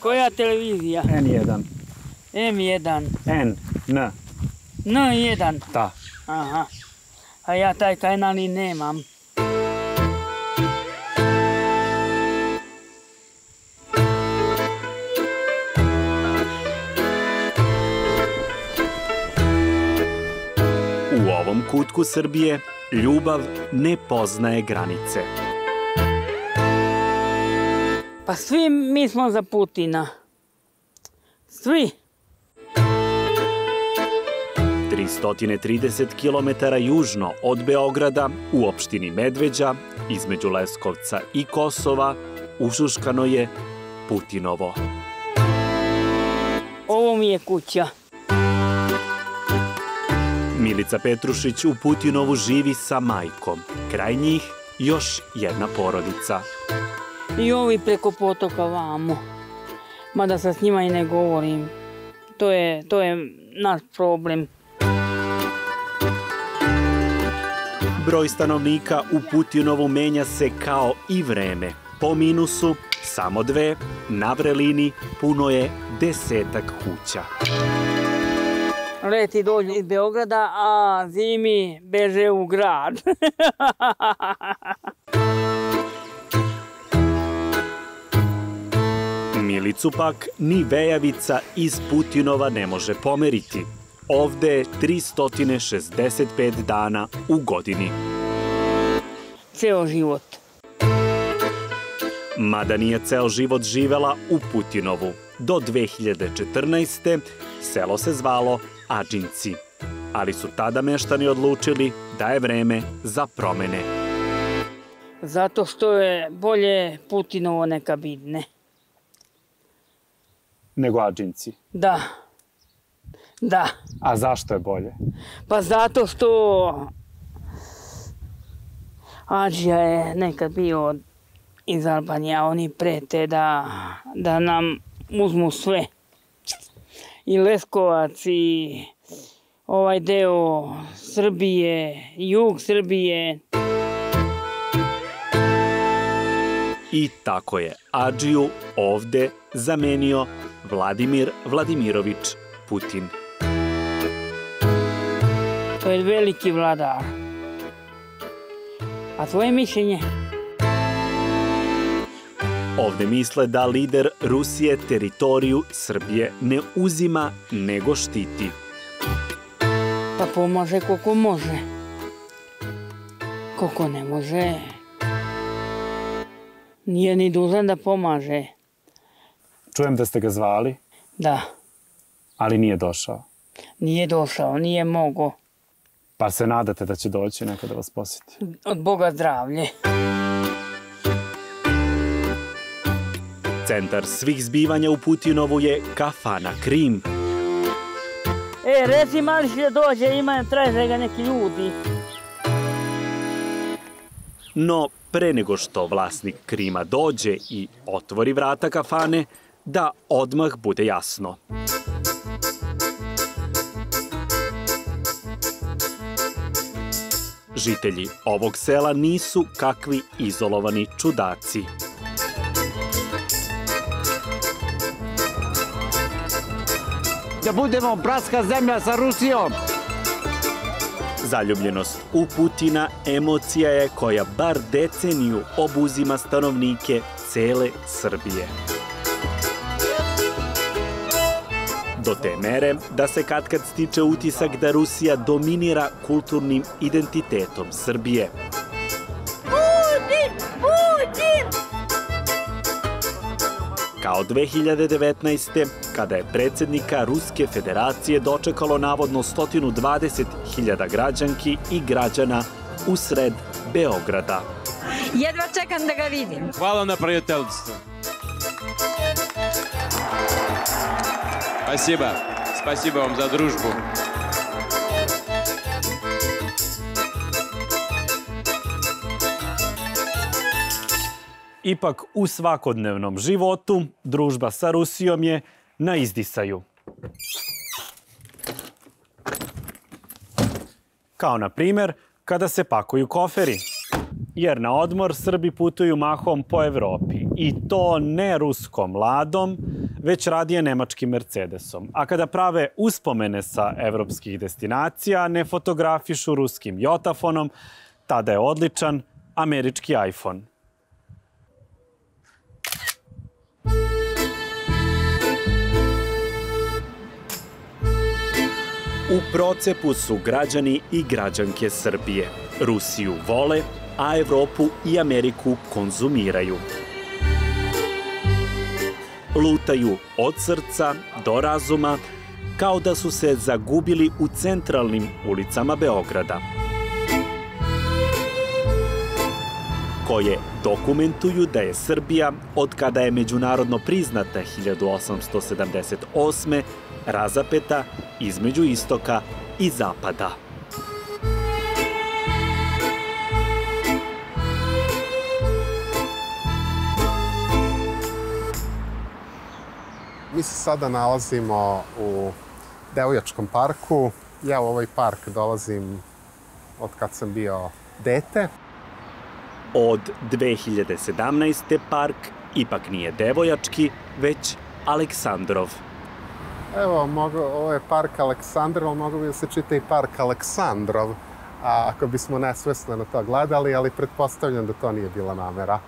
Koja televizija? N1. M1. N. N1. Da. Aha. A ja taj kanal i nemam. U ovom kutku Srbije ljubav ne poznaje granice. Pa svi mi smo za Putina. Svi. 330 km južno od Beograda, u opštini Medveđa, između Leskovca i Kosova, ušuškano je Putinovo. Ovo mi je kuća. Milica Petrušić u Putinovu živi sa majkom. Kraj njih još jedna porodica. I ovi preko potoka vamo. Mada sa s njima i ne govorim. To je naš problem. Broj stanovnika u Putinovu menja se kao i vreme. Po minusu samo 2, na vrelini puno je 10 kuća. Leti dođu iz Beograda, a zimi beže u grad. Milicu pak ni vejavica iz Putinova ne može pomeriti. Ovde je 365 dana u godini. Ceo život. Mada nije ceo život živela u Putinovu. Do 2014. selo se zvalo Adžinci. Ali su tada meštani odlučili da je vreme za promene. Zato što je bolje Putinovo neka bidne. Nego Adžinci. Da. Da. A zašto je bolje? Pa zato što Adžija je nekad bio iz Albanije, a oni prete da nam uzmu sve. I Leskovac, i ovaj deo Srbije, jug Srbije. I tako je Adžiju ovde zamenio Vladimir Vladimirović Putin. To je veliki vladar. A tvoje mišljenje? Ovde misle da lider Rusije teritoriju Srbije ne uzima, nego štiti. Pa pomaže koliko može. Koliko ne može, nije ni dužan da pomaže. Čujem da ste ga zvali, Da, ali nije došao. nije došao, nije mogo. Pa se nadate da će doći neko da vas posjeti? Od Boga zdravlje. Centar svih zbivanja u Putinovu je kafana Krim. Reci Malić da dođe, traže ga neki ljudi. No, pre nego što vlasnik Krima dođe i otvori vrata kafane, da odmah bude jasno. Žitelji ovog sela nisu kakvi izolovani čudaci. Da budemo bratska zemlja sa Rusijom. Zaljubljenost u Putina emocija je koja bar deceniju obuzima stanovnike cele Srbije. Do te mere da se katkad stiče utisak da Rusija dominira kulturnim identitetom Srbije. Putin! Putin! Kao 2019. kada je predsjednika Ruske federacije dočekalo navodno 120.000 građanki i građana usred Beograda. Jedva čekam da ga vidim. Hvala na prijateljstvu. Спасибо. Спасибо вам за дружбу. Ipak u svakodnevnom životu družba sa Rusijom je na izdisaju. Kao na primer kada se pakuju koferi. Jer na odmor Srbi putuju mahom po Evropi. I to ne ruskom ladom, već radije nemačkim Mercedesom. A kada prave uspomene sa evropskih destinacija, ne fotografišu ruskim jotafonom, tada je odličan američki iPhone. U procepu su građani i građanke Srbije. Rusiju vole, a Evropu i Ameriku konzumiraju. Lutaju od srca do razuma, kao da su se zagubili u centralnim ulicama Beograda, koje dokumentuju da je Srbija, od kada je međunarodno priznata 1878. razapeta između istoka i zapada. Mi se sada nalazimo u Devojačkom parku. Ja u ovaj park dolazim od kad sam bio dete. Od 2017. park ipak nije Devojački, već Aleksandrov. Evo, ovo je park Aleksandrov, mogu bi da se čita i park Aleksandrov, ako bismo nesvesno na to gledali, ali pretpostavljam da to nije bila namera.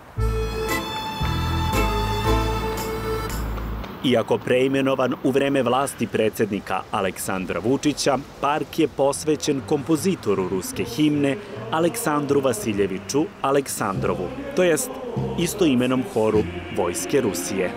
Iako preimenovan u vreme vlasti predsjednika Aleksandra Vučića, park je posvećen kompozitoru ruske himne Aleksandru Vasiljeviću Aleksandrovu, to jest istoimenom horu Vojske Rusije.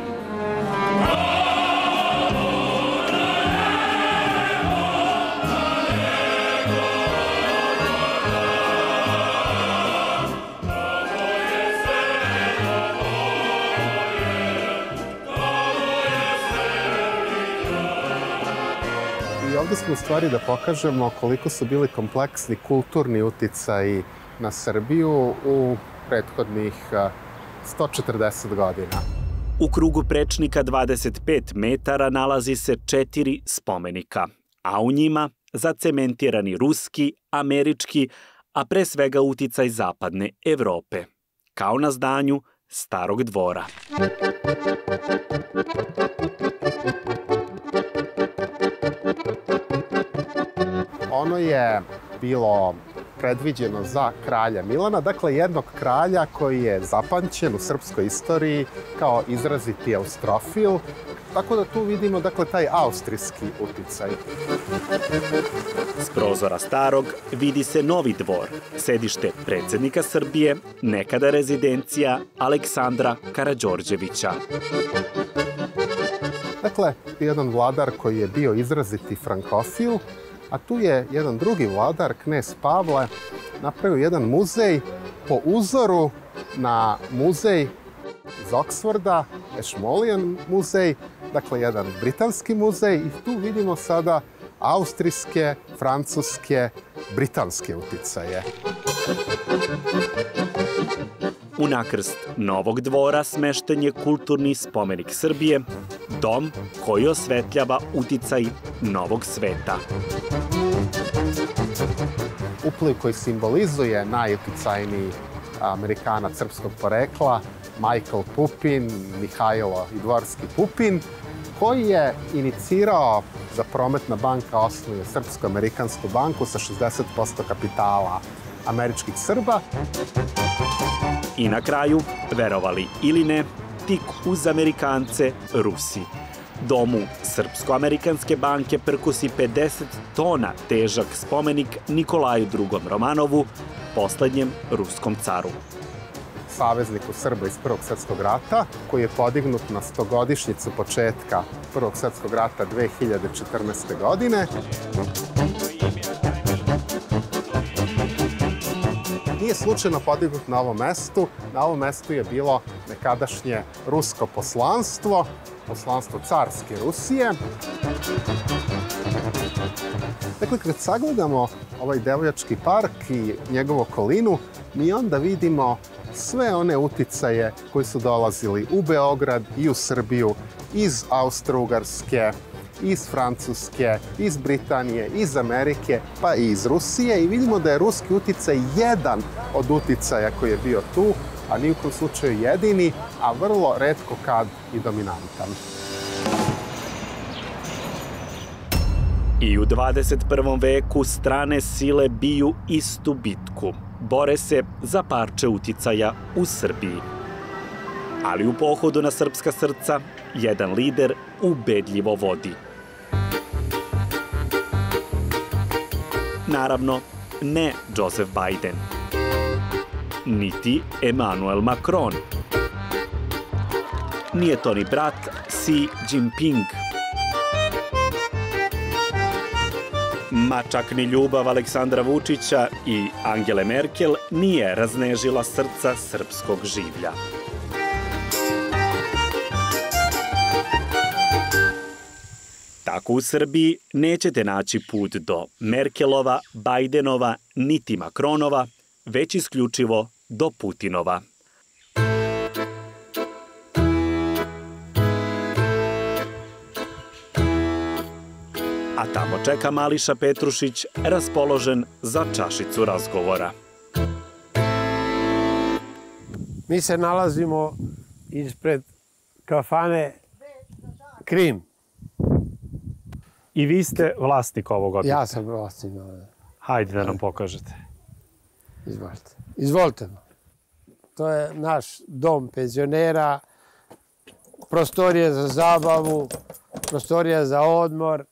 I ovdje smo u stvari da pokažemo koliko su bili kompleksni kulturni uticaji na Srbiju u prethodnih 140 godina. U krugu prečnika 25 metara nalazi se 4 spomenika, a u njima zacementirani ruski, američki, a pre svega uticaj zapadne Evrope, kao na zdanju Starog dvora. Ono je bilo predviđeno za kralja Milana, dakle jednog kralja koji je zapamćen u srpskoj istoriji kao izraziti austrofil, tako da tu vidimo dakle taj austrijski uticaj. S prozora Starog vidi se Novi dvor, sedište predsjednika Srbije, nekada rezidencija Aleksandra Karađorđevića. Dakle, jedan vladar koji je bio izraziti frankofil, a tu je jedan drugi vladar, knez Pavle, napravio jedan muzej po uzoru na muzej iz Oksforda, Ashmolean muzej, dakle jedan britanski muzej, i tu vidimo sada austrijske, francuske, britanske uticaje. U nakrst Novog dvora smešten je kulturni spomenik Srbije, dom koji osvetljava uticaj novog sveta. Upliv koji simbolizuje najuticajniji Amerikanac srpskog porekla, Michael Pupin, Mihajlo Idvorski Pupin, koji je inicirao da Prometna banka osnuje Srpsko-amerikansku banku sa 60% kapitala američkih Srba. I na kraju, verovali ili ne, tik uz Amerikance Rusi. Domu Srpsko-amerikanske banke prkosi 50 tona težak spomenik Nikolaju II. Romanovu, poslednjem ruskom caru. Savezniku Srba iz Prvog svjetskog rata, koji je podignut na 100-godišnjicu početka Prvog svjetskog rata 2014. godine. Nije slučajno podignut na ovom mestu. Na ovom mestu je bilo nekadašnje rusko poslanstvo, poslanstvo carske Rusije. Dakle, kad sagledamo ovaj Devojački park i njegovu okolinu, mi onda vidimo sve one uticaje koji su dolazili u Beograd i u Srbiju iz Austro-Ugarske, iz Francuske, iz Britanije, iz Amerike, pa i iz Rusije. I vidimo da je ruski uticaj jedan od uticaja koji je bio tu, a ni u kom slučaju jedini, a vrlo retko kad i dominantan. I u 21. veku strane sile biju istu bitku. Bore se za parče uticaja u Srbiji. Ali u pohodu na srpska srca jedan lider ubedljivo vodi. Naravno, ne Joseph Biden, niti Emmanuel Macron. Nije to ni brat Xi Jinping. Ma čak ni ljubav Aleksandra Vučića i Angele Merkel nije raznežila srca srpskog življa. Tako u Srbiji nećete naći put do Merkelova, Bajdenova, niti Makronova, već isključivo do Putinova. A tamo čeka Mališa Petrušić, raspoložen za čašicu razgovora. Mi se nalazimo ispred kafane Krim. I vi ste vlasnik ovog objekta? Ja sam vlasnik. Hajde da nam pokažete. Izvolite. To je naš dom penzionera, prostorije za zabavu, prostorija za odmor.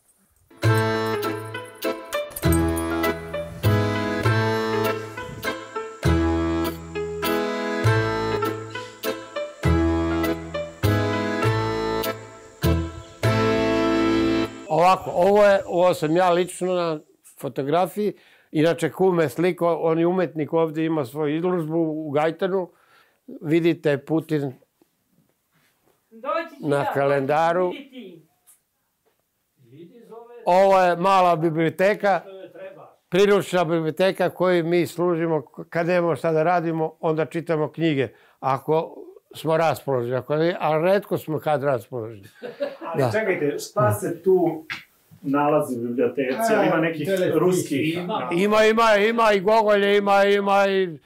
Ovako, ovo sam ja lično na fotografiji. Inače, kume sliko, on je umetnik, ovdje ima svoju izložbu u Gajtanu. Vidite Putin na kalendaru. Ovo je mala biblioteka, priručna biblioteka koju mi služimo. Kad nemamo šta da radimo, onda čitamo knjige. Ako smo raspoloženi, ali retko smo kad raspoloženi. Ali čekajte, šta se tu nalazi u biblioteci? Ima nekih ruskih? Ima i Gogolje, ima i...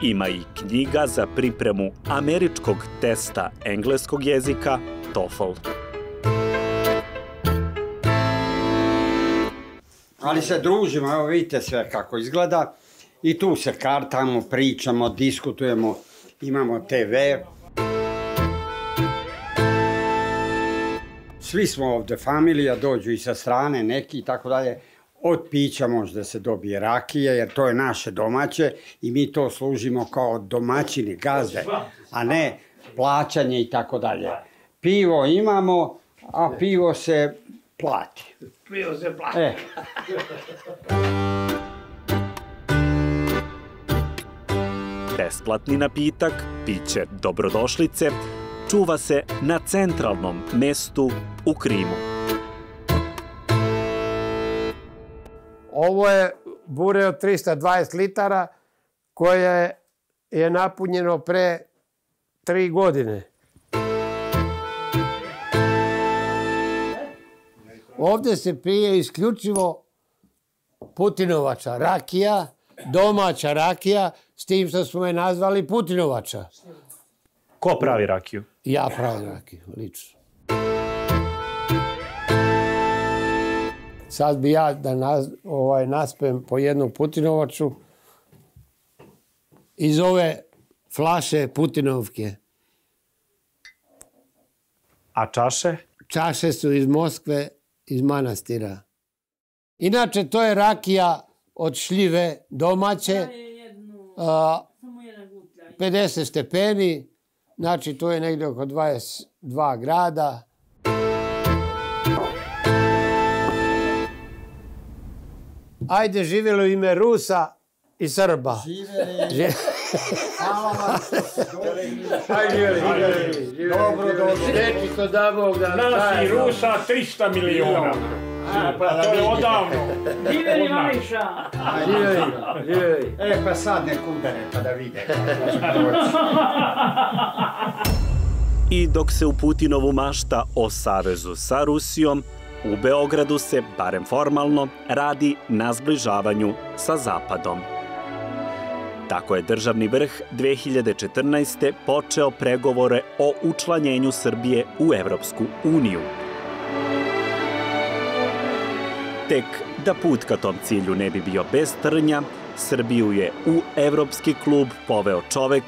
Ima i knjiga za pripremu američkog testa engleskog jezika TOEFL. Ali se družimo, evo vidite sve kako izgleda. I tu se kartamo, pričamo, diskutujemo, imamo TV. Svi smo ovde familija, dođu i sa strane neki i tako dalje. Od pića može da se dobije rakija, jer to je naše domaće i mi to služimo kao domaćini, gazde, a ne plaćanje i tako dalje. Pivo imamo, a pivo se plati. Pivo se plati. Besplatni napitak, piće dobrodošlice, čuva se na centralnom mestu u Krimu. Ovo je bure od 320 litara koje je napunjeno pre 3 godine. Ovdje se pije isključivo Putinovača rakija, domaća rakija, s tim što smo je nazvali Putinovača. Ko pravi rakiju? Ja pravim rakiju, lično. Sad bi ja da naspem po jednu Putinovaču iz ove flaše Putinovke. A čaše? Čaše su iz Moskve, iz manastira. Inače, to je rakija od šljive domaće, 50 stepeni, znači to je negdje oko 22 grada. Ajde, živjelo ime Rusa i Srba. Živjeli. Hvala vam što ste došli. Živjeli. Dobro, dečito da Bog da... Nas i Rusa 300 miliona. Pa to je odavno. Živjeli Mališa. Živjeli. Pa sad nek udare pa da vide. I dok se u Putinovu mašta o savezu sa Rusijom, u Beogradu se, barem formalno, radi na zbližavanju sa Zapadom. Tako je državni vrh 2014. počeo pregovore o učlanjenju Srbije u Evropsku uniju. Tek da put ka tom cilju ne bi bio bez trnja, Srbiju je u evropski klub poveo čovek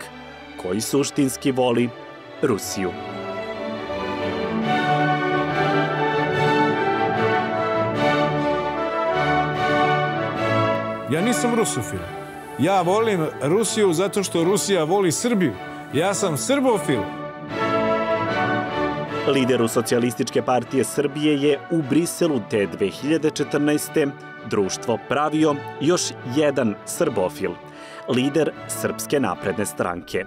koji suštinski voli Rusiju. Ja nisam rusofil. Ja volim Rusiju zato što Rusija voli Srbiju. Ja sam srbofil. Lideru Socijalističke partije Srbije je u Briselu te 2014. društvo pravio još jedan srbofil, lider Srpske napredne stranke.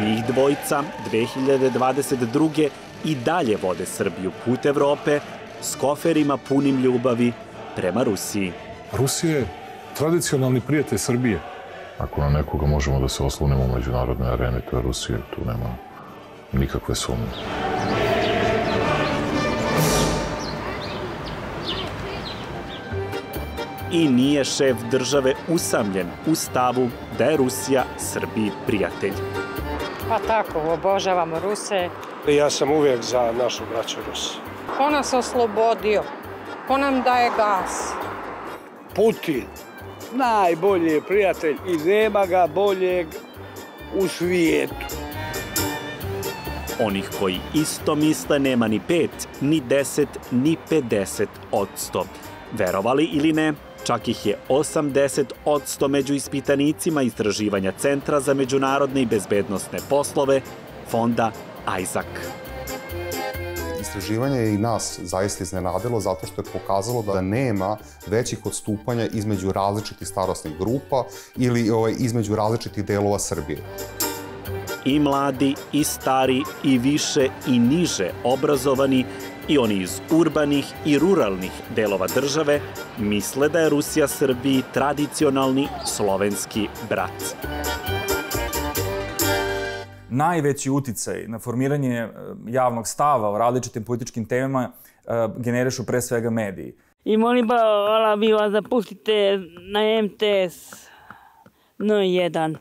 Njih dvojica 2022. i dalje vode Srbiju put Evrope s koferima punim ljubavi prema Rusiji. Rusija je tradicionalni prijatelj Srbije. Ako na nekoga možemo da se oslonimo u međunarodnoj areni, to je Rusija, tu nema nikakve sumnje. I nije šef države usamljen u stavu da je Rusija Srbiji prijatelj. Pa tako, obožavamo Ruse. Ja sam uvijek za našu braću Rusi. Ko nas oslobodio? Ko nam daje gas? Putin. Najbolji prijatelj i nema ga boljeg u svijetu. Onih koji isto misle nema ni 5, ni 10, ni 50%. Verovali ili ne, čak ih je 80% među ispitanicima istraživanja Centra za međunarodne i bezbednosne poslove, fonda ISAC. Istraživanje je i nas zaista iznenadilo zato što je pokazalo da nema većih odstupanja između različitih starosnih grupa ili između različitih delova Srbije. I mladi, i stari, i više, i niže obrazovani, i oni iz urbanih i ruralnih delova države misle da je Rusija Srbiji tradicionalni slovenski brat. Najveći uticaj na formiranje javnog stava o različitim političkim temama generišu pre svega mediji. I molim bi vas da pustite na MTS N1.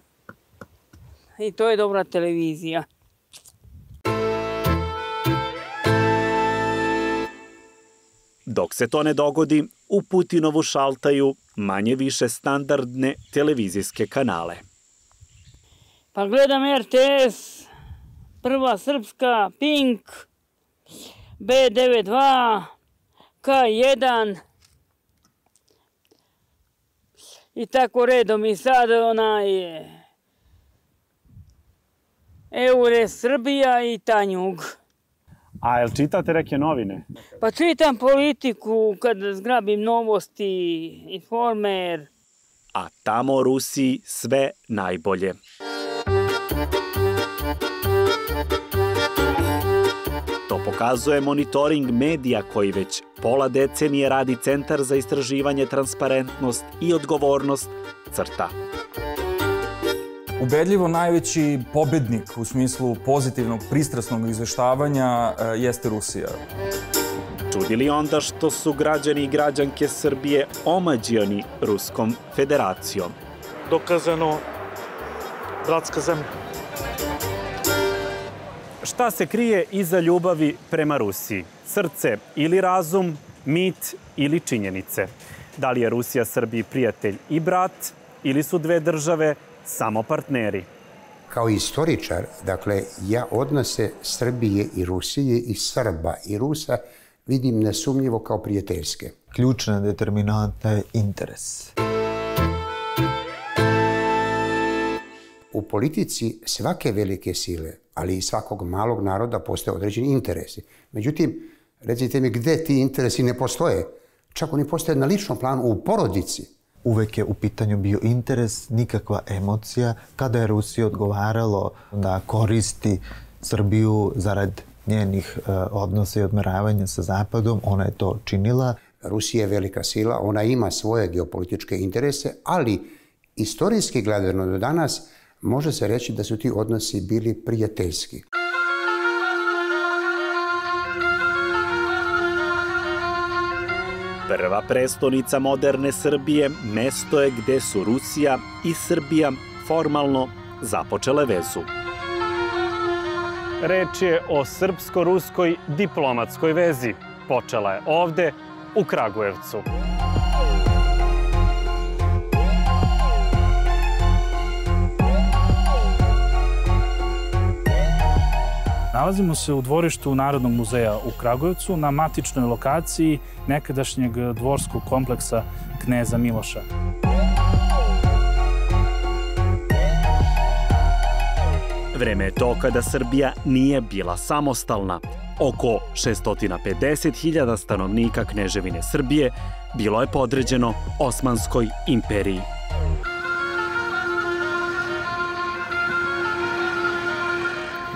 I to je dobra televizija. Dok se to ne dogodi, u Putinovu šaltaju manje više standardne televizijske kanale. Pa gledam RTS, Prva Srpska, Pink, B92, K1 i tako redom. I sad Eure Srbija i Tanjug. A jel čitate neke novine? Pa čitam politiku kad zgrabim Novosti, Informer. A tamo o Rusiji sve najbolje. To pokazuje monitoring medija koji već pola decenije radi Centar za istraživanje, transparentnost i odgovornost CRTA. Ubedljivo najveći pobednik u smislu pozitivnog, pristrasnog izveštavanja jeste Rusija. Čudi li onda što su građani i građanke Srbije omađioni Ruskom federacijom? Dokazano bratska zemlja. Šta se krije iza ljubavi prema Rusiji? Srce ili razum, mit ili činjenice? Da li je Rusija Srbiji prijatelj i brat ili su dve države samo partneri? Kao istoričar, dakle, ja odnose Srbije i Rusije i Srba i Rusa vidim nesumnjivo kao prijateljske. Ključna determinanta je interes. U politici svake velike sile, ali i svakog malog naroda postoje određeni interesi. Međutim, recite mi gde ti interesi ne postoje. Čak oni postoje na ličnom planu, u porodici. Uvek je u pitanju bio interes, nikakva emocija. Kada je Rusija odgovaralo da koristi Srbiju zarad njenih odnosa i odmeravanja sa Zapadom, ona je to činila. Rusija je velika sila, ona ima svoje geopolitičke interese, ali istorijski gledano do danas može se reći da su ti odnosi bili prijateljski. prva prestonica moderne Srbije, mesto je gde su Rusija i Srbija formalno započele vezu. Reč je o srpsko-ruskoj diplomatskoj vezi. Počela je ovde, u Kragujevcu. Nalazimo se u dvorištu Narodnog muzeja u Kragujevcu na matičnoj lokaciji nekadašnjeg dvorskog kompleksa kneza Miloša. Vreme je to kada Srbija nije bila samostalna. Oko 650.000 stanovnika Kneževine Srbije bilo je podređeno Osmanskoj imperiji.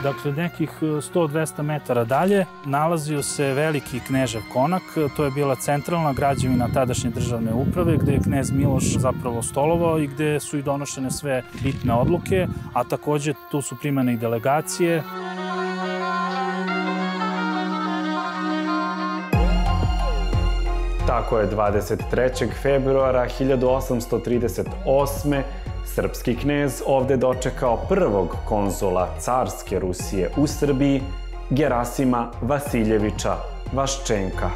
Dakle, nekih 100-200 metara dalje nalazio se veliki knežev konak. To je bila centralna građevina tadašnje državne uprave, gde je knez Miloš zapravo stolovao i gde su i donošene sve bitne odluke, a takođe tu su primane i delegacije. Tako je 23. februara 1838. srpski knez ovde dočekao prvog konzula carske Rusije u Srbiji, Gerasima Vasiljevića Vaščenka.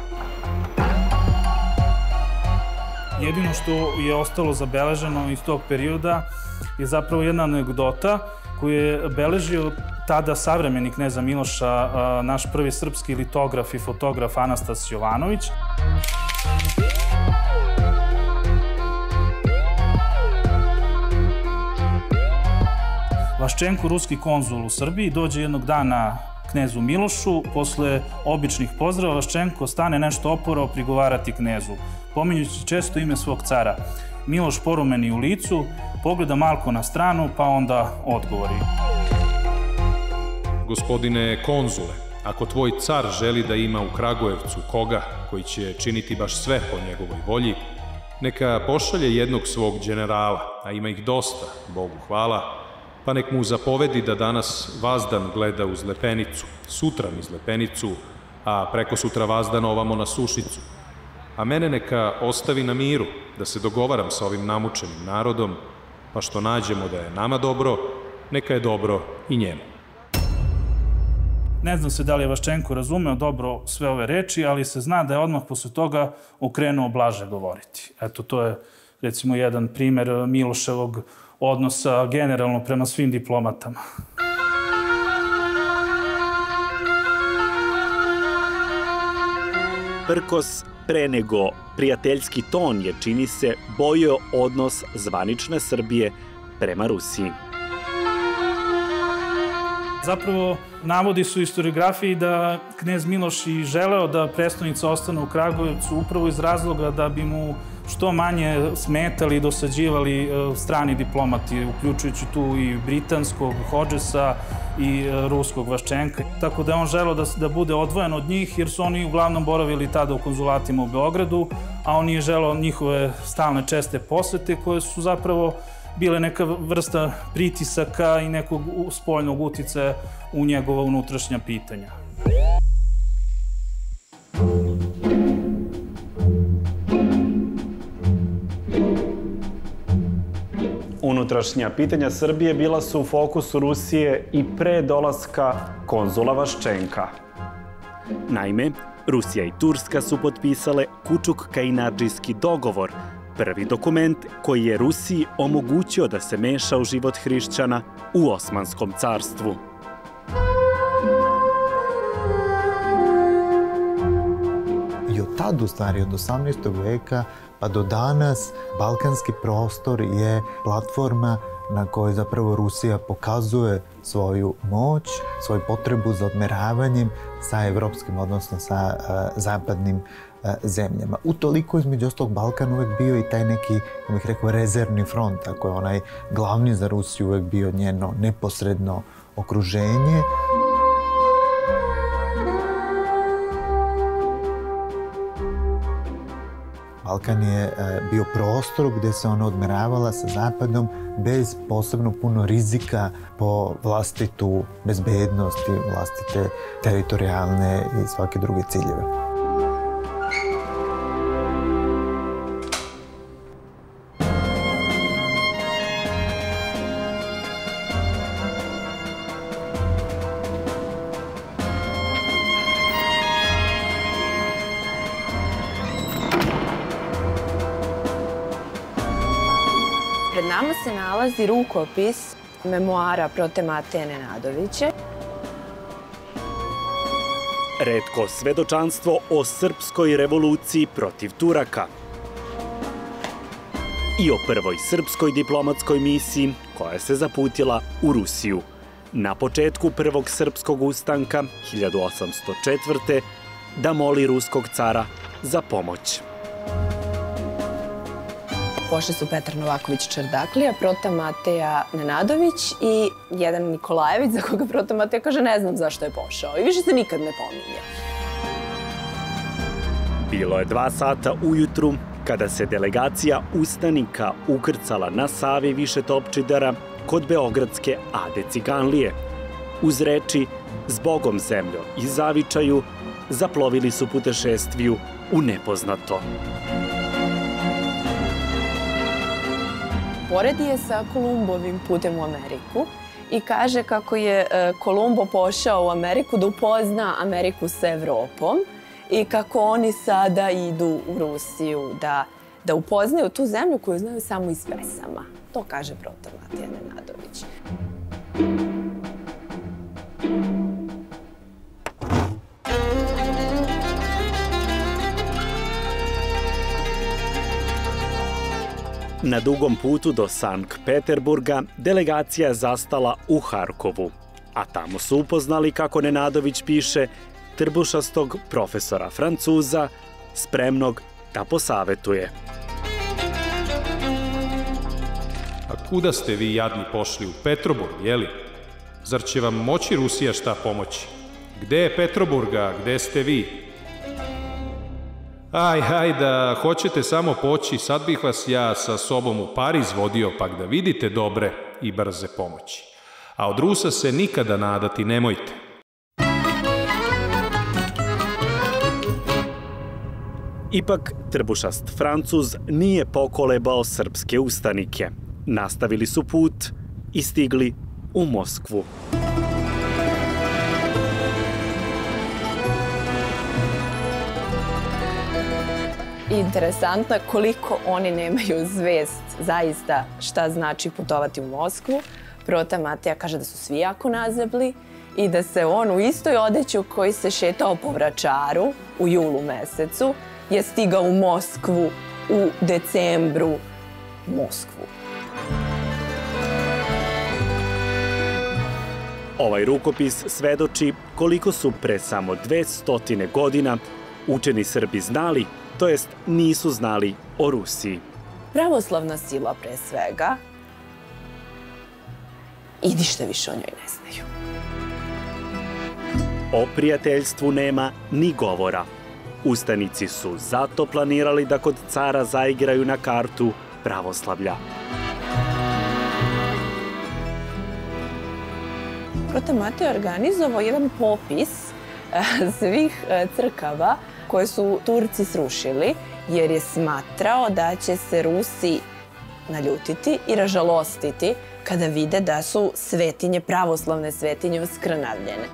Jedino što je ostalo zabeleženo iz tog perioda je zapravo jedna anegdota koju je beležio tada savremeni kneza Miloša, naš prvi srpski litograf i fotograf Anastas Jovanović. Vaščenko, ruski konzul u Srbiji, dođe jednog dana knezu Milošu. Posle običnih pozdrava Vaščenko stane nešto oporao prigovarati knezu, pominjući često ime svog cara. Miloš porumeni u licu, pogleda malko na stranu, pa onda odgovori. Gospodine konzule, ako tvoj car želi da ima u Kragujevcu koga koji će činiti baš sve po njegovoj volji, neka pošalje jednog svog đenerala, a ima ih dosta, Bogu hvala, pa nek mu zapovedi da danas vazdan gleda uz Lepenicu, sutra niz Lepenicu, a preko sutra vazdan ovamo na Sušicu. A mene neka ostavi na miru, da se dogovaram sa ovim namučenim narodom, pa što nađemo da je nama dobro, neka je dobro i njemu. Ne znam se da li je Vaščenko razumeo dobro sve ove reči, ali se zna da je odmah posle toga okrenuo blaže govoriti. Eto, to je recimo jedan primer Miloševog odnosa generalno prema svim diplomatama. Prkos, pre nego prijateljski ton je, čini se, bojio odnos zvanične Srbije prema Rusiji. Zapravo, navodi su historiografiji da knez Miloš i želeo da prestonica ostane u Kragujevcu upravo iz razloga da bi mu što manje smetali i dosađivali strani diplomati, uključujući tu i britanskog Hodžesa i ruskog Vaščenka. Tako da je on želeo da bude odvojen od njih, jer su oni uglavnom boravili tada u konzulatima u Beogradu, a on nije želeo njihove stalne česte posete koje su zapravo bile neka vrsta pritisaka i nekog spoljnog uticaja u njegova unutrašnja pitanja. Unutrašnja pitanja Srbije bila su u fokusu Rusije i pre dolaska konzula Vaščenka. Naime, Rusija i Turska su potpisale Kučuk-Kainardžijski dogovor, prvi dokument koji je Rusiji omogućio da se meša u život hrišćana u Osmanskom carstvu. I od tad, u stvari, od 18. veka pa do danas, balkanski prostor je platforma na kojoj zapravo Rusija pokazuje svoju moć, svoju potrebu za odmeravanjem sa evropskim, odnosno sa zapadnim zemljama. Utoliko, između ostalog, Balkan uvek bio i taj neki, kako bih rekao, rezervni front, ako je onaj glavni za Rusiju uvek bio njeno neposredno okruženje. Balkan je bio prostor gde se ona odmeravala sa Zapadom bez posebno puno rizika po vlastitu bezbednost i vlastite teritorijalne i svake druge ciljeve. nama se nalazi rukopis memoara prote Mateje Nenadovića. Retko svedočanstvo o srpskoj revoluciji protiv Turaka i o prvoj srpskoj diplomatskoj misiji koja se zaputila u Rusiju. Na početku prvog srpskog ustanka 1804. da moli ruskog cara za pomoć. Pošli su Petar Novaković Čardaklija, Prota Mateja Nenadović i jedan Nikolajević za koga Prota Mateja kaže ne znam zašto je pošao i više se nikad ne pominje. Bilo je 2 sata ujutru kada se delegacija ustanika ukrcala na Savi Višetopčidara kod beogradske Ade Ciganlije. Uz reči "Zbogom zemljo" i zavičaju zaplovili su putešestviju u nepoznato. Poredi je sa Kolumbovim putem u Ameriku i kaže kako je Kolumbo pošao u Ameriku da upozna Ameriku sa Evropom i kako oni sada idu u Rusiju da upoznaju tu zemlju koju znaju samo iz pesama. To kaže Prota Mateja Nenadović. Na dugom putu do Sankt Peterburga delegacija je zastala u Harkovu, a tamo su upoznali, kako Nenadović piše, trbušastog profesora Francuza, spremnog da posavetuje. A kuda ste vi jadni pošli? U Petroburg, jeli? Zar će vam moći Rusija šta pomoći? Gde je Petroburga, gde ste vi? Aj, da hoćete samo poći, sad bih vas ja sa sobom u Pariz vodio, pak da vidite dobre i brze pomoći. A od Rusa se nikada nadati nemojte. Ipak, trbušast Francuz nije pokolebao srpske ustanike. Nastavili su put i stigli u Moskvu. Interesantno je koliko oni nemaju zvest zaista šta znači putovati u Moskvu. Prota Mateja kaže da su svi jako nazebli i da se on u istoj odeći u koji se šetao po Vračaru u julu mesecu je stigao u Moskvu u decembru. Moskvu. Ovaj rukopis svedoči koliko su pre samo 200 godina učeni Srbi znali, to jest nisu znali o Rusiji. Pravoslavna sila pre svega i ništa više o njoj ne znaju. O prijateljstvu nema ni govora. Ustanici su zato planirali da kod cara zaigraju na kartu pravoslavlja. Prota Mateja organizovao jedan popis svih crkava koje su Turci srušili, jer je smatrao da će se Rusi naljutiti i ražalostiti kada vide da su svetinje, pravoslavne svetinje, oskrnavljene.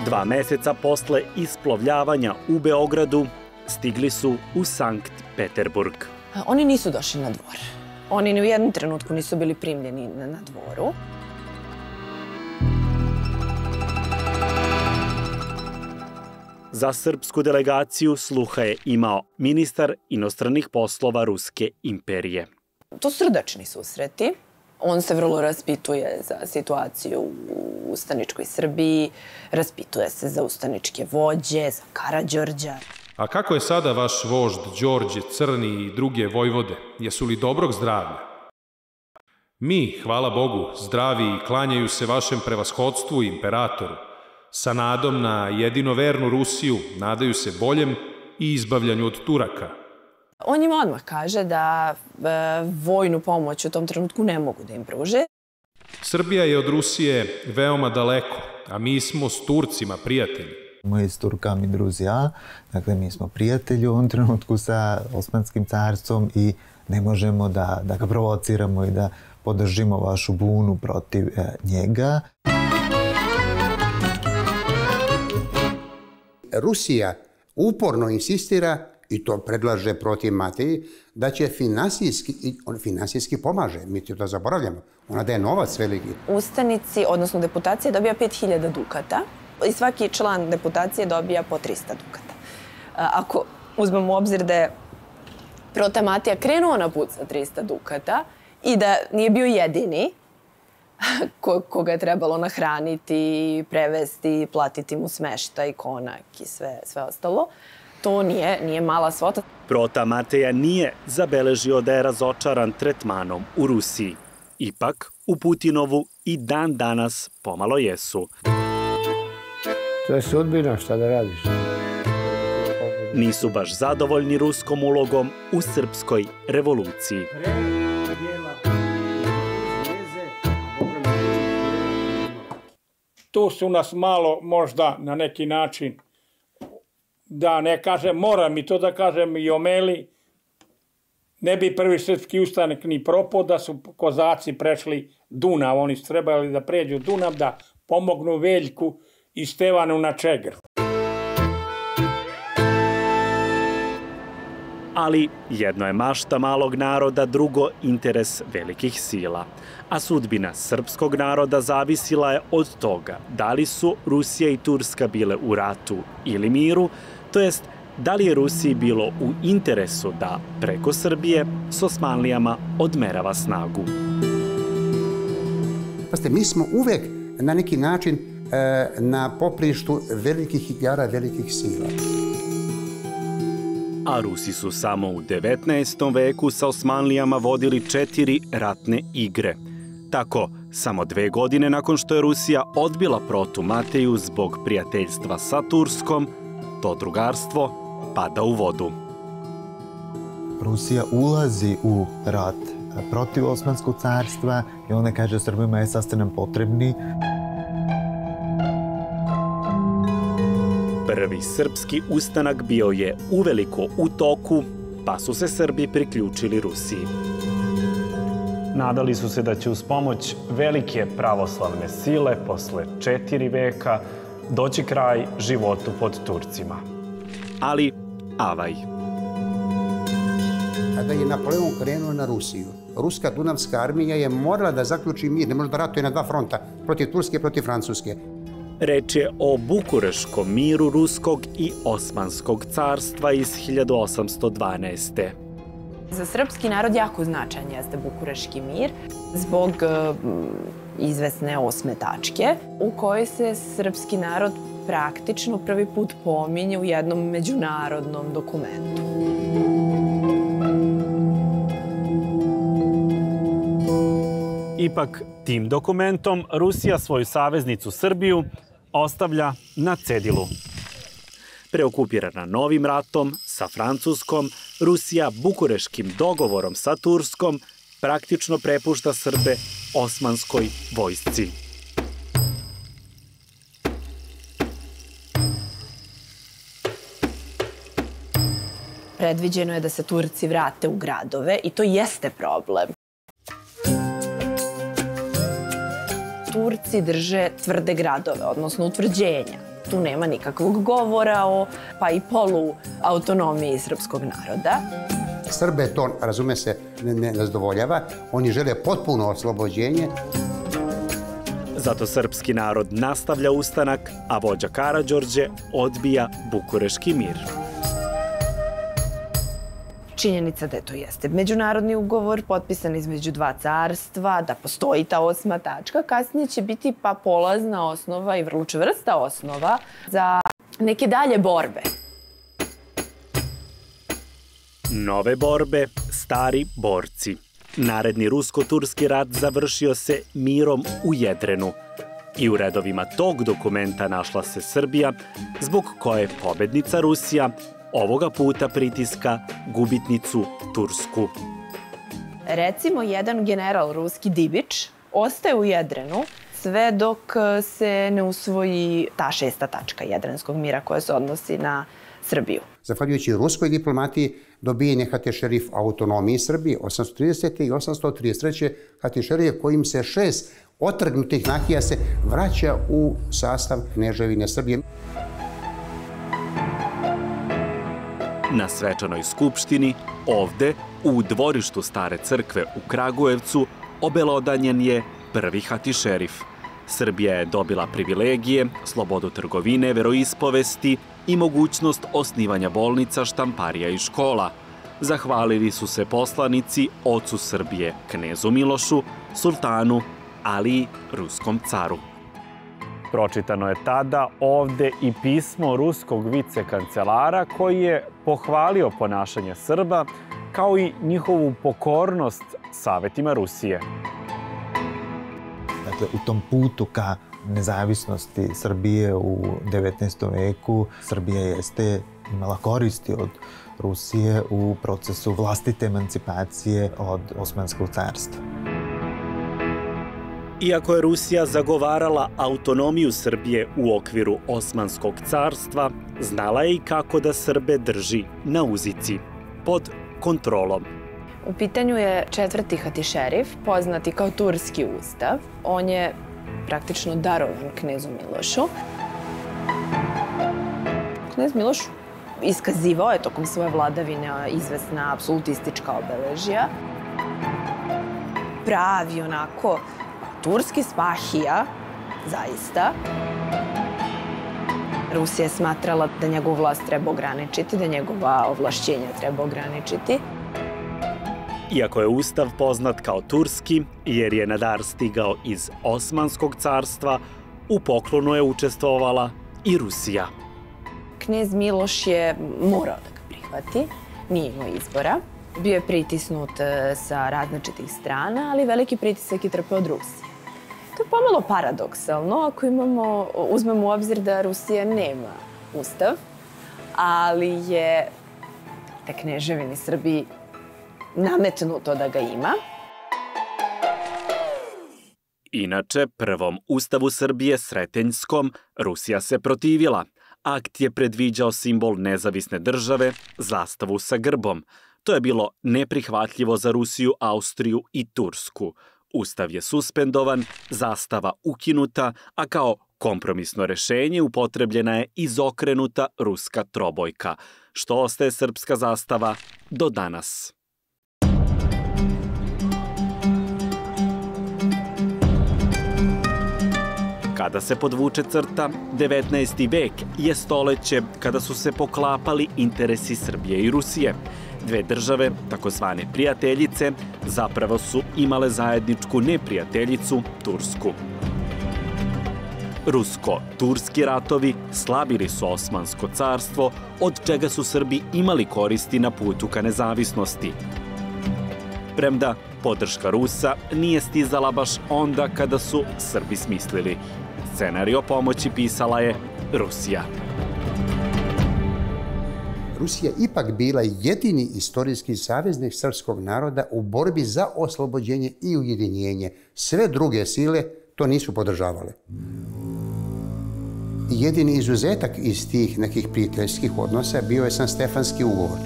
2 meseca posle isplovljavanja u Beogradu stigli su u Sankt Peterburg. Oni nisu došli na dvor. Oni ni u jednom trenutku nisu bili primljeni na dvoru. Za srpsku delegaciju sluha je imao ministar inostranih poslova Ruske imperije. To su srdačni susreti. On se vrlo raspituje za situaciju u ustaničkoj Srbiji, raspituje se za ustaničke vođe, za Karađorđa. A kako je sada vaš vožd Đorđe Crni i druge vojvode? Jesu li dobrog zdravlja? Mi, hvala Bogu, zdravi i klanjaju se vašem prevashodstvu i imperatoru. Sa nadom na jedino vernu Rusiju nadaju se boljem i izbavljanju od Turaka. On im odmah kaže da vojnu pomoć u tom trenutku ne mogu da im pruže. Srbija je od Rusije veoma daleko, a mi smo s Turcima prijatelji. My s Turkami druzja, dakle mi smo prijatelji u ovom trenutku sa Osmanskim carstvom i ne možemo da ga provociramo i da podržimo vašu bunu protiv njega. Rusija uporno insistira i to predlaže protiv Mateji, da će finansijski pomaže. Mi to zaboravljamo. Ona daje novac veliki. Ustanici, odnosno deputacija, dobija 5000 dukata i svaki član deputacije dobija po 300 dukata. Ako uzmemo u obzir da je Prota Matija krenuo na put sa 300 dukata i da nije bio jedini koga je trebalo nahraniti, prevesti, platiti mu smeštaj, konak i sve ostalo, to nije mala svota. Prota Mateja nije zabeležio da je razočaran tretmanom u Rusiji. Ipak, u Putinovu i dan danas pomalo jesu. To je sudbina, šta da radiš? Nisu baš zadovoljni ruskom ulogom u srpskoj revoluciji. Tu su nas malo možda na neki način, da ne kažem, moram i to da kažem, i omeli. Ne bi prvi srpski ustanak ni propao da su kozaci prešli Dunav. Oni su trebali da pređu Dunav, da pomognu Veljku i Stevanu na Čegru. Ali jedno je mašta malog naroda, drugo interes velikih sila. A sudbina srpskog naroda zavisila je od toga da li su Rusija i Turska bile u ratu ili miru, to jest da li je Rusiji bilo u interesu da preko Srbije s Osmanlijama odmerava snagu. Pazite, mi smo uvek na neki način na poprištu velikih igara, velikih sila. A Rusi su samo u 19. veku sa Osmanlijama vodili 4 ratne igre. Tako, samo 2 godine nakon što je Rusija odbila Protu Mateju zbog prijateljstva sa Turskom, to drugarstvo pada u vodu. Rusija ulazi u rat protiv Osmanskog carstva i ona kaže Srbima ste nam potrebni. Prvi srpski ustanak bio je uveliko u toku, pa su se Srbi priključili Rusiji. Nadali su se da će uz pomoć velike pravoslavne sile posle 4 veka doći kraj životu pod Turcima. Ali, avaj. Kada je Napoleon krenuo na Rusiju, ruska Dunavska armija je morala da zaključi mir, ne može da ratuje na 2 fronta, protiv Turske i protiv Francuske. Reč je o Bukureškom miru Ruskog i Osmanskog carstva iz 1812. Za srpski narod jako značajan jeste Bukureški mir zbog izvesne 8. tačke u kojoj se srpski narod praktično prvi put pominje u jednom međunarodnom dokumentu. Ipak, tim dokumentom Rusija svoju saveznicu Srbiju ostavlja na cedilu. Preokupirana novim ratom sa Francuskom, Rusija Bukureškim dogovorom sa Turskom praktično prepušta Srbe osmanskoj vojsci. Predviđeno je da se Turci vrate u gradove i to jeste problem. Turci drže tvrde gradove, odnosno utvrđenja. Tu nema nikakvog govora o pa i poluautonomiji srpskog naroda. Srbe to, razume se, ne zadovoljava. Oni žele potpuno oslobođenje. Zato srpski narod nastavlja ustanak, a vođa Karađorđe odbija Bukureški mir. Činjenica da to jeste međunarodni ugovor potpisan između 2 carstva, da postoji ta 8. tačka, kasnije će biti pa polazna osnova i vrlo čvrsta osnova za neke dalje borbe. Nove borbe, stari borci. Naredni rusko-turski rat završio se mirom u Jedrenu. I u redovima tog dokumenta našla se Srbija, zbog koje pobednica Rusija ovoga puta pritiska gubitnicu Tursku. Recimo, jedan general ruski Dibić ostaje u Jedrenu sve dok se ne usvoji ta 6. tačka Jedrenskog mira koja se odnosi na Srbiju. Zahvaljujući ruskoj diplomatiji dobijen je Hatešerif autonomiji Srbije 830. i 833. Hatešerif kojim se 6 otrgnutih nakija se vraća u sastav kneževine Srbije. Na svečanoj skupštini, ovde, u dvorištu Stare crkve u Kragujevcu, obelodanjen je prvi hatišerif. Srbija je dobila privilegije, slobodu trgovine, veroispovesti i mogućnost osnivanja bolnica, štamparija i škola. Zahvalili su se poslanici ocu Srbije, knezu Milošu, sultanu, ali i ruskom caru. Pročitano je tada ovde i pismo ruskog vicekancelara koji je pohvalio ponašanje Srba kao i njihovu pokornost savetima Rusije. Dakle, u tom putu ka nezavisnosti Srbije u 19. veku Srbija jeste imala koristi od Rusije u procesu vlastite emancipacije od Osmanskog carstva. Iako je Rusija zagovarala autonomiju Srbije u okviru Osmanskog carstva, znala je i kako da Srbe drži na uzici, pod kontrolom. U pitanju je četvrti hatišerif, poznati kao Turski ustav. On je praktično darovan knezu Milošu. Knez Miloš iskazivao je tokom svoje vladavine izvesna apsolutistička obeležja. Pravi onako turski spahija, zaista. Rusija je smatrala da njegovu vlast treba ograničiti, da njegova ovlašćenja treba ograničiti. Iako je ustav poznat kao turski, jer je na dar stigao iz Osmanskog carstva, u poklonu je učestvovala i Rusija. Knez Miloš je morao da ga prihvati, nije imao izbora. Bio je pritisnut sa različitih strana, ali veliki pritisak je trpeo od Rusije. To je pomalo paradoksalno ako uzmemo u obzir da Rusija nema ustav, ali je te kneževini Srbiji nametnuto da ga ima. Inače, prvom ustavu Srbije, Sretenjskom, Rusija se protivila. Akt je predviđao simbol nezavisne države, zastavu sa grbom. To je bilo neprihvatljivo za Rusiju, Austriju i Tursku. Ustav je suspendovan, zastava ukinuta, a kao kompromisno rešenje upotrebljena je izokrenuta ruska trobojka, što ostaje srpska zastava do danas. Kada se podvuče crta, 19. vek je stoleće kada su se poklapali interesi Srbije i Rusije. Dve države, takozvane prijateljice, zapravo su imale zajedničku neprijateljicu, Tursku. Rusko-turski ratovi slabili su Osmansko carstvo, od čega su Srbi imali koristi na putu ka nezavisnosti. Premda podrška Rusa nije stizala baš onda kada su Srbi smislili. Scenario pomoći pisala je Rusija. Rusija ipak bila jedini istorijski saveznik srpskog naroda u borbi za oslobođenje i ujedinjenje. Sve druge sile to nisu podržavale. Jedini izuzetak iz tih nekih prijateljskih odnosa bio je Sanstefanski ugovor.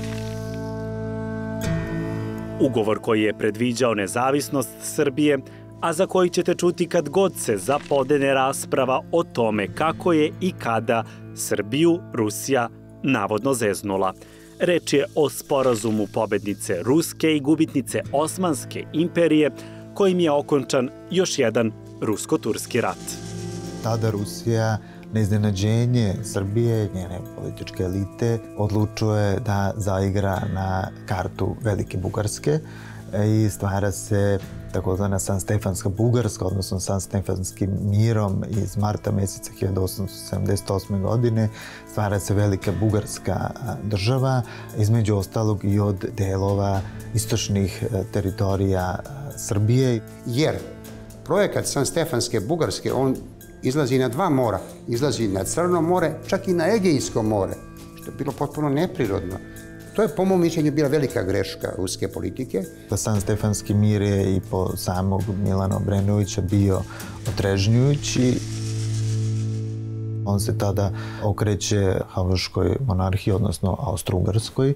Ugovor koji je predviđao nezavisnost Srbije, a za koji ćete čuti kad god se zapodene rasprava o tome kako je i kada Srbiju Rusija navodno zeznula. Reč je o sporazumu pobednice Ruske i gubitnice Osmanske imperije, kojim je okončan još jedan rusko-turski rat. Tada Rusija, na iznenađenje Srbije, njene političke elite, odlučuje da zaigra na kartu Velike Bugarske i stvara se takozvana Sanstefanska Bugarska, odnosno Sanstefanskim mirom iz marta meseca 1878. godine. Stvara se Velika Bugarska država, između ostalog i od delova istočnih teritorija Srbije. Jer projekat Sanstefanske Bugarske, on izlazi na dva mora. Izlazi na Crno more, čak i na Egejsko more, što je bilo potpuno neprirodno. To je, po mom mišljenju, bila velika greška ruske politike. Sanstefanski mir je i po samog Milana Obrenovića bio otrežnjujući. On se tada okreće Habsburškoj monarhiji, odnosno Austro-Ugarskoj.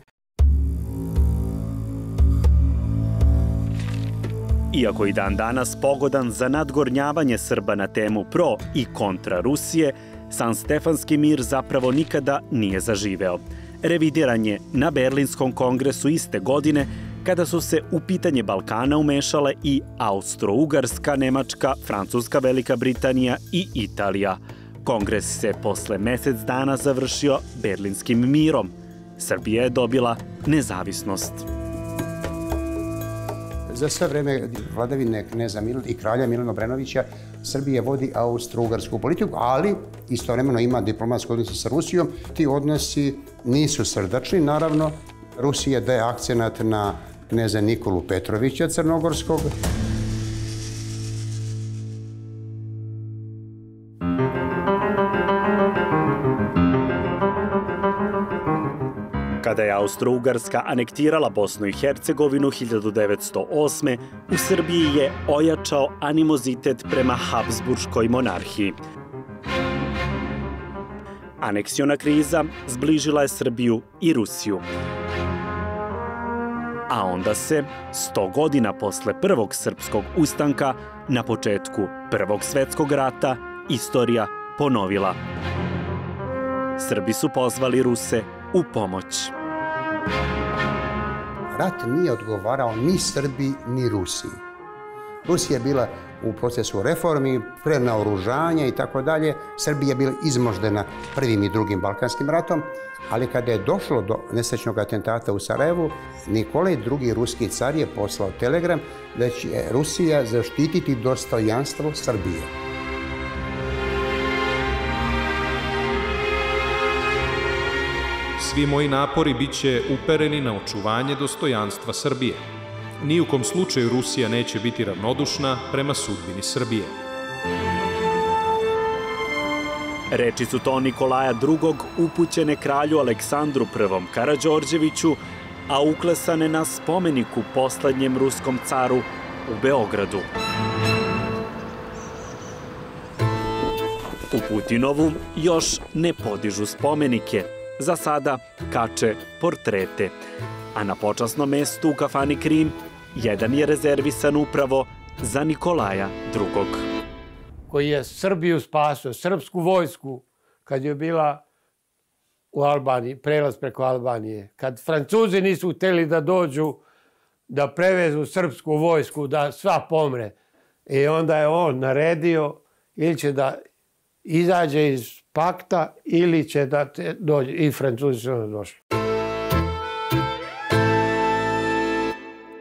Iako i dan danas pogodan za nadgornjavanje Srba na temu pro i kontra Rusije, Sanstefanski mir zapravo nikada nije zaživeo. revidiran je na Berlinskom kongresu iste godine, kada su se u pitanje Balkana umešale i Austro-Ugarska, Nemačka, Francuska, Velika Britanija i Italija. Kongres se posle mesec dana završio Berlinskim mirom. Srbija je dobila nezavisnost. Za sve vreme vladavine kneza i kralja Milana Obrenovića Srbija vodi austro-ugarsku politiku, ali istovremeno ima diplomatske odnose sa Rusijom. Ti odnosi nisu srdačni, naravno. Rusija daje akcenat na kneza Nikolu Petrovića Crnogorskog. Kada je Austro-Ugarska anektirala Bosnu i Hercegovinu 1908. u Srbiji je ojačao animozitet prema Habsburškoj monarhiji. Aneksiona kriza zbližila je Srbiju i Rusiju. A onda se, 100 godina posle Prvog srpskog ustanka, na početku Prvog svetskog rata, istorija ponovila. Srbi su pozvali Ruse u pomoć. Rat nije odgovarao ni Srbiji, ni Rusiji. Rusija je bila u procesu reformi, prenaoružanja i tako dalje. Srbija je bila izmoždena Prvim i Drugim Balkanskim ratom, ali kada je došlo do nesrećnog atentata u Sarajevu, Nikolaj II. Ruski car je poslao telegram da će Rusija zaštititi dostojanstvo Srbije. Svi moji napori biće upereni na očuvanje dostojanstva Srbije. Ni u kom slučaju Rusija neće biti ravnodušna prema sudbini Srbije. Reči su to Nikolaja II. Upućene kralju Aleksandru I. Karađorđeviću, a uklesane na spomeniku poslednjem ruskom caru u Beogradu. U Putinovu još ne podižu spomenike, za sada kače portrete, a na počasnom mestu u kafani Krim jedan je rezervisan upravo za Nikolaja II. Koji je Srbiju spasio, srpsku vojsku, kad je bila u Albaniji, prelaz preko Albanije. Kad Francuzi nisu hteli da dođu da prevezu srpsku vojsku, da sva pomre. I onda je on naredio ili će da izađe iz pakta ili će da dođe. I Francuzi su onda došli.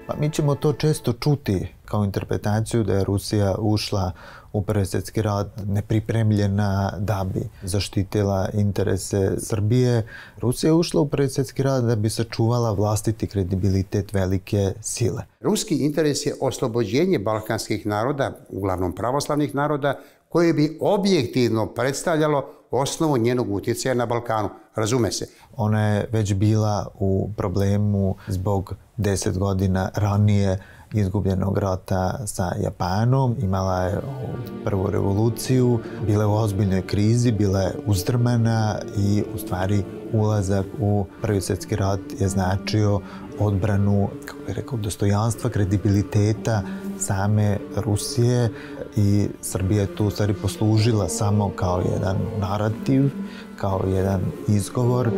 Pa mi ćemo to često čuti kao interpretaciju da je Rusija ušla u Prvi svjetski rat nepripremljena da bi zaštitila interese Srbije. Rusija je ušla u Prvi svjetski rat da bi sačuvala vlastiti kredibilitet velike sile. Ruski interes je oslobođenje balkanskih naroda, uglavnom pravoslavnih naroda, koje bi objektivno predstavljalo osnovu njenog utjecaja na Balkanu. Razume se. Ona je već bila u problemu zbog 10 godina ranije izgubljenog rata sa Japanom. Imala je prvu revoluciju, bila je u ozbiljnoj krizi, bila je uzdrmana i u stvari ulazak u Prvi svjetski rat je značio odbranu, kako bih rekao, dostojanstva, kredibiliteta same Rusije i Srbija je tu u stvari poslužila samo kao jedan narativ, kao jedan izgovor.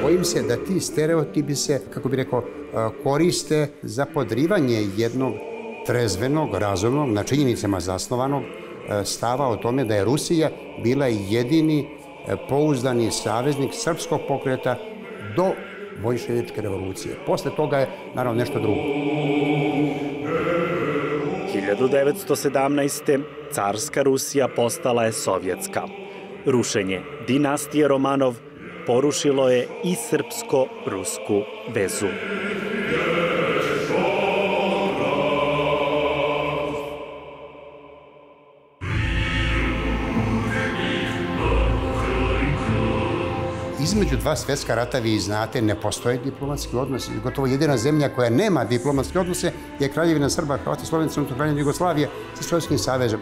Bojim se da ti stereotipi se, kako bih rekao, koriste za podrivanje jednog trezvenog, razumnog, na činjenicama zasnovanog stava o tome da je Rusija bila jedini pouzdani saveznik srpskog pokreta do bolševičke revolucije. Posle toga je, naravno, nešto drugo. 1917. carska Rusija postala je sovjetska. Rušenje dinastije Romanov porušilo je i srpsko-rusku vezu. Između dva svjetska rata, vi znate, ne postoje diplomatski odnosi. Gotovo jedina zemlja koja nema diplomatske odnose je Kraljevina Srba, Hrvata, Slovenaca, odnosno Kraljevina Jugoslavije sa Sovjetskim savezom.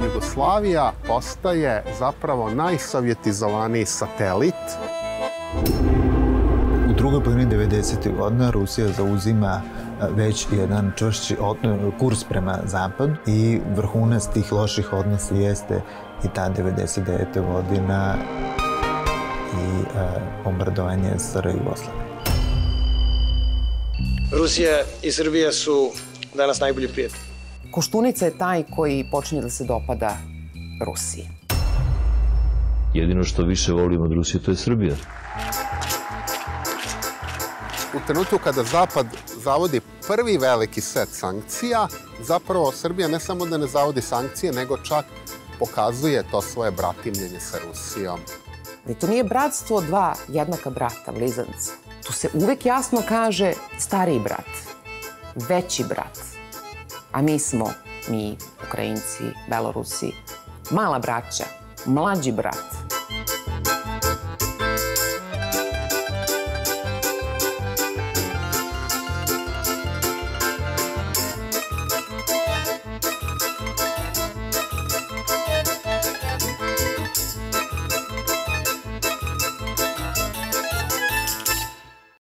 Jugoslavija postaje zapravo najsovjetizovaniji satelit. U drugoj polovini 90. godina Rusija zauzima već jedan čvršći kurs prema zapadu i vrhunac tih loših odnosa jeste i ta 99. godina i bombardovanje SR Jugoslavije. Rusija i Srbija su danas najbolji prijatelji. Koštunica je taj koji počinje da se dopada Rusiji. Jedino što više volim od Rusije, to je Srbija. U trenutku kada Zapad zavodi prvi veliki set sankcija, zapravo Srbija ne samo da ne zavodi sankcije, nego čak pokazuje to svoje bratimljenje sa Rusijom. To nije bratstvo dva jednaka brata, blizanca. Tu se uvek jasno kaže stariji brat, veći brat. A mi smo, mi, Ukrajinci, Belorusi, mala braća, mlađi brat.